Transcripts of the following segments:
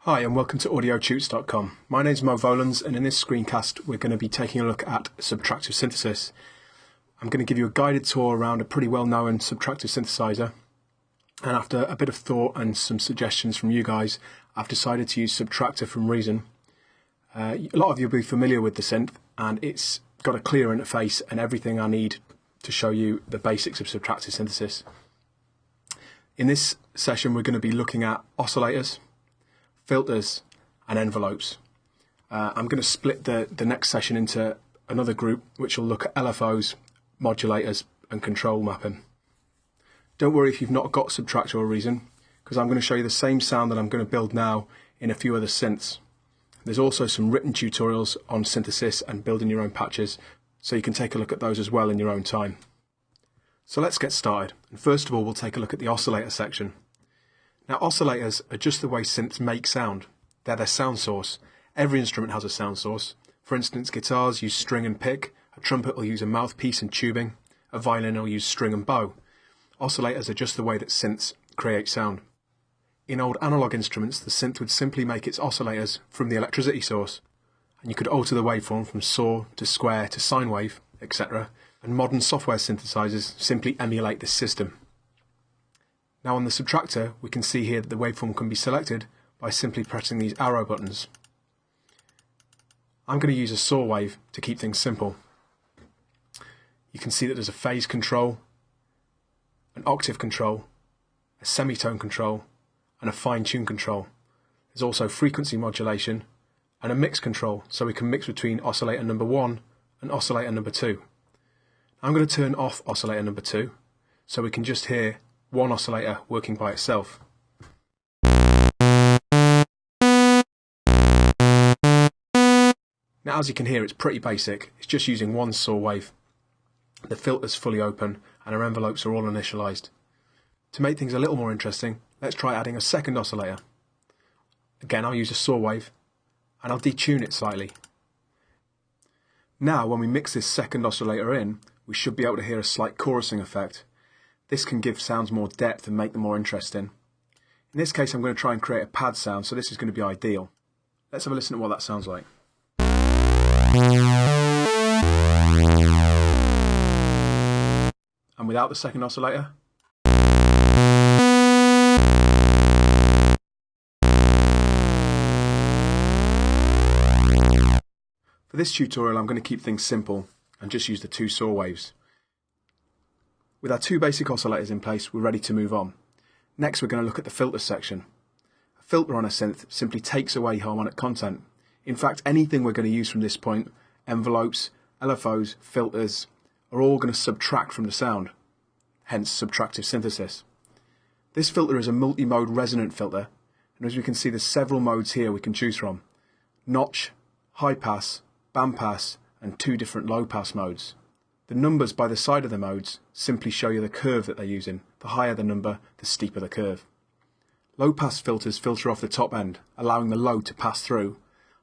Hi and welcome to AudioTUTS.com. My name is Mo Volans, and in this screencast we're going to be taking a look at subtractive synthesis. I'm going to give you a guided tour around a pretty well-known subtractive synthesizer, and after a bit of thought and some suggestions from you guys, I've decided to use Subtractive from Reason. A lot of you will be familiar with the synth, and it's got a clear interface and everything I need to show you the basics of subtractive synthesis. In this session we're going to be looking at oscillators, filters and envelopes. I'm going to split the next session into another group which will look at LFOs, modulators and control mapping. Don't worry if you've not got Subtractive or Reason, because I'm going to show you the same sound that I'm going to build now in a few other synths. There's also some written tutorials on synthesis and building your own patches, so you can take a look at those as well in your own time. So let's get started, and first of all we'll take a look at the oscillator section. Now, oscillators are just the way synths make sound. They're their sound source. Every instrument has a sound source. For instance, guitars use string and pick, a trumpet will use a mouthpiece and tubing, a violin will use string and bow. Oscillators are just the way that synths create sound. In old analog instruments, the synth would simply make its oscillators from the electricity source, and you could alter the waveform from saw to square to sine wave, etc. And modern software synthesizers simply emulate this system. Now on the subtractor, we can see here that the waveform can be selected by simply pressing these arrow buttons. I'm going to use a saw wave to keep things simple. You can see that there's a phase control, an octave control, a semitone control and a fine-tune control. There's also frequency modulation and a mix control, so we can mix between oscillator number 1 and oscillator number 2. I'm going to turn off oscillator number 2 so we can just hear one oscillator working by itself. Now, as you can hear, it's pretty basic. It's just using one saw wave. The filter's fully open and our envelopes are all initialized. To make things a little more interesting, let's try adding a second oscillator. Again, I'll use a saw wave and I'll detune it slightly. Now, when we mix this second oscillator in, we should be able to hear a slight chorusing effect. This can give sounds more depth and make them more interesting. In this case, I'm going to try and create a pad sound, so this is going to be ideal. Let's have a listen to what that sounds like. And without the second oscillator. For this tutorial, I'm going to keep things simple and just use the two saw waves. With our two basic oscillators in place, we're ready to move on. Next, we're going to look at the filter section. A filter on a synth simply takes away harmonic content. In fact, anything we're going to use from this point, envelopes, LFOs, filters, are all going to subtract from the sound, hence subtractive synthesis. This filter is a multi-mode resonant filter, and as we can see, there's several modes here we can choose from: notch, high pass, band pass, and two different low pass modes. The numbers by the side of the modes simply show you the curve that they're using. The higher the number, the steeper the curve. Low-pass filters filter off the top end, allowing the low to pass through.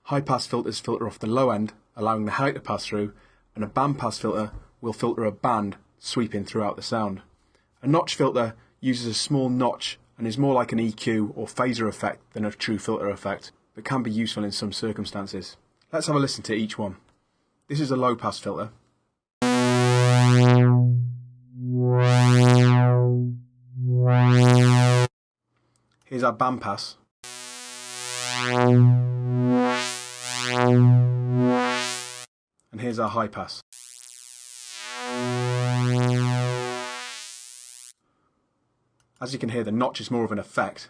High-pass filters filter off the low end, allowing the high to pass through. And a band-pass filter will filter a band, sweeping throughout the sound. A notch filter uses a small notch and is more like an EQ or phaser effect than a true filter effect, but can be useful in some circumstances. Let's have a listen to each one. This is a low-pass filter. Here's our band pass. And here's our high pass. As you can hear, the notch is more of an effect.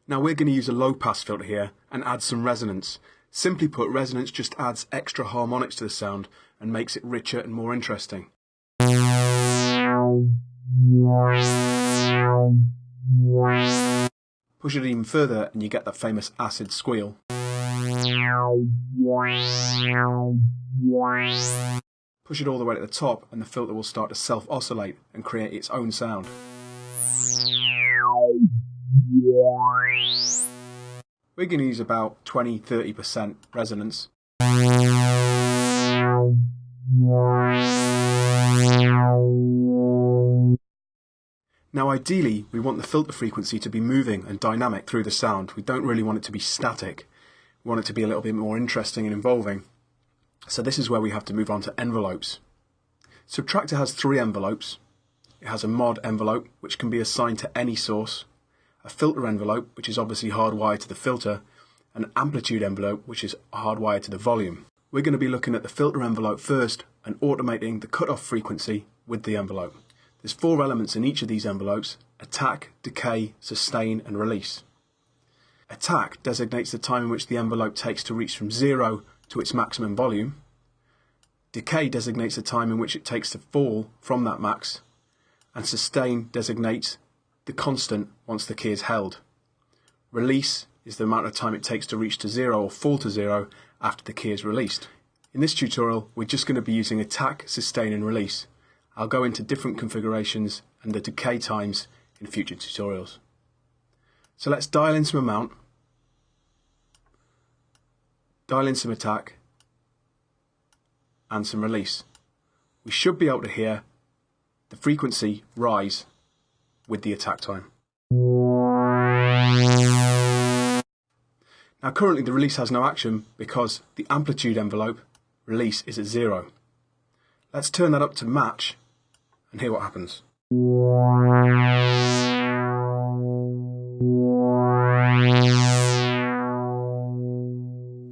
Now we're going to use a low pass filter here and add some resonance. Simply put, resonance just adds extra harmonics to the sound and makes it richer and more interesting. Push it even further and you get that famous acid squeal. Push it all the way to the top and the filter will start to self-oscillate and create its own sound. We're going to use about 20–30% resonance. Now ideally we want the filter frequency to be moving and dynamic through the sound. We don't really want it to be static. We want it to be a little bit more interesting and involving. So this is where we have to move on to envelopes. Subtractive has 3 envelopes. It has a mod envelope, which can be assigned to any source, a filter envelope, which is obviously hardwired to the filter, and an amplitude envelope, which is hardwired to the volume. We're going to be looking at the filter envelope first and automating the cutoff frequency with the envelope. There's 4 elements in each of these envelopes: attack, decay, sustain, and release. Attack designates the time in which the envelope takes to reach from 0 to its maximum volume. Decay designates the time in which it takes to fall from that max. And sustain designates the constant once the key is held. Release is the amount of time it takes to reach to 0 or fall to 0 after the key is released. In this tutorial, we're just going to be using attack, sustain, and release. I'll go into different configurations and the decay times in future tutorials. So let's dial in some amount, dial in some attack, and some release. We should be able to hear the frequency rise with the attack time. Now currently the release has no action because the amplitude envelope release is at 0. Let's turn that up to match and hear what happens.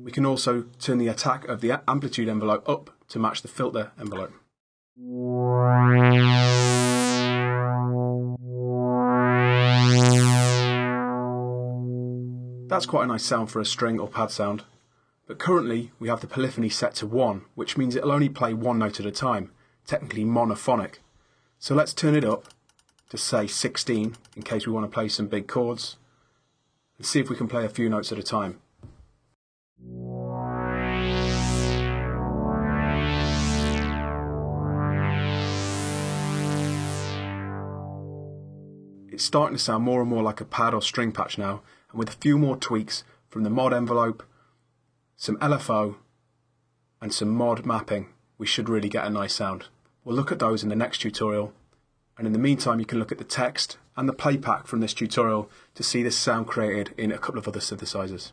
We can also turn the attack of the amplitude envelope up to match the filter envelope. That's quite a nice sound for a string or pad sound, but currently we have the polyphony set to 1, which means it'll only play 1 note at a time, technically monophonic. So let's turn it up to say 16 in case we want to play some big chords, and see if we can play a few notes at a time. It's starting to sound more and more like a pad or string patch now, and with a few more tweaks from the mod envelope, some LFO and some mod mapping, we should really get a nice sound. We'll look at those in the next tutorial, and in the meantime you can look at the text and the playback from this tutorial to see this sound created in a couple of other synthesizers.